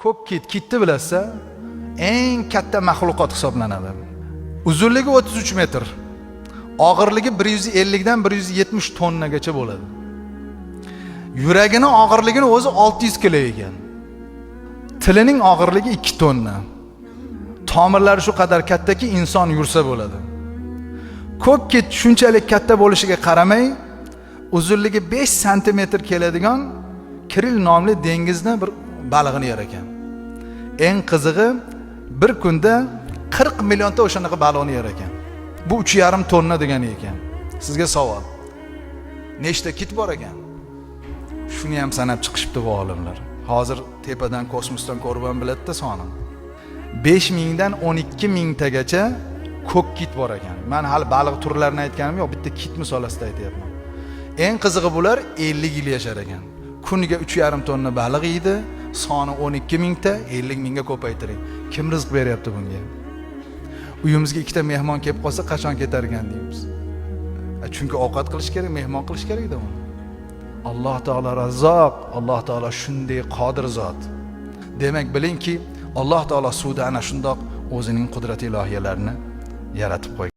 Ko'k kitni bilasizlar, eng katta maxluqot hisoblanadi. Uzunligi 33 metr, og'irligi 150 dan 170 tonnagacha bo'ladi. Yuragini og'irligini o'zi 600 kilo ekan. Tilining og'irligi 2 tonna. Tomirlari shu qadar kattaki inson yursa bo'ladi. Ko'k kit shunchalik katta bo'lishiga qaramay, uzunligi 5 santimetr keladigan Kiril nomli dengizdan bir balig'ini yer ekan. Eng qizig'i bir kunda 40 millionta o'shanaqa baliqni yer ekan. Bu 3,5 tonna degani ekan. Sizga savol. Nechta kit bor ekan? Shuni ham sanab chiqishibdi bu olimlar. Hozir tepadan kosmosdan ko'rib ham biladi-da soni. 5000 dan 12000 tagacha ko'k kit bor ekan. Men hali baliq turlarini aytganim yo'q, bitta kit misolasida aytyapman. Eng qizig'i bular 50 yil yashar ekan. Kuniga 3,5 tonna baliq yeydi, soni 12000 ta, 50 ga ko'paytiring. Kim rizq beryapti bunga? Uyimizga ikkita mehmon kelib qolsa qachon ketar ekan deymiz. Chunki ovqat qilish kerak, mehmon qilish kerak-da uni. Alloh taolo Razzoq, Alloh taolo shunday qodir zot. Demak bilingki, Alloh taolo suvda ana shundoq o'zining qudrat ilohiyalarini yaratib qo'ygan.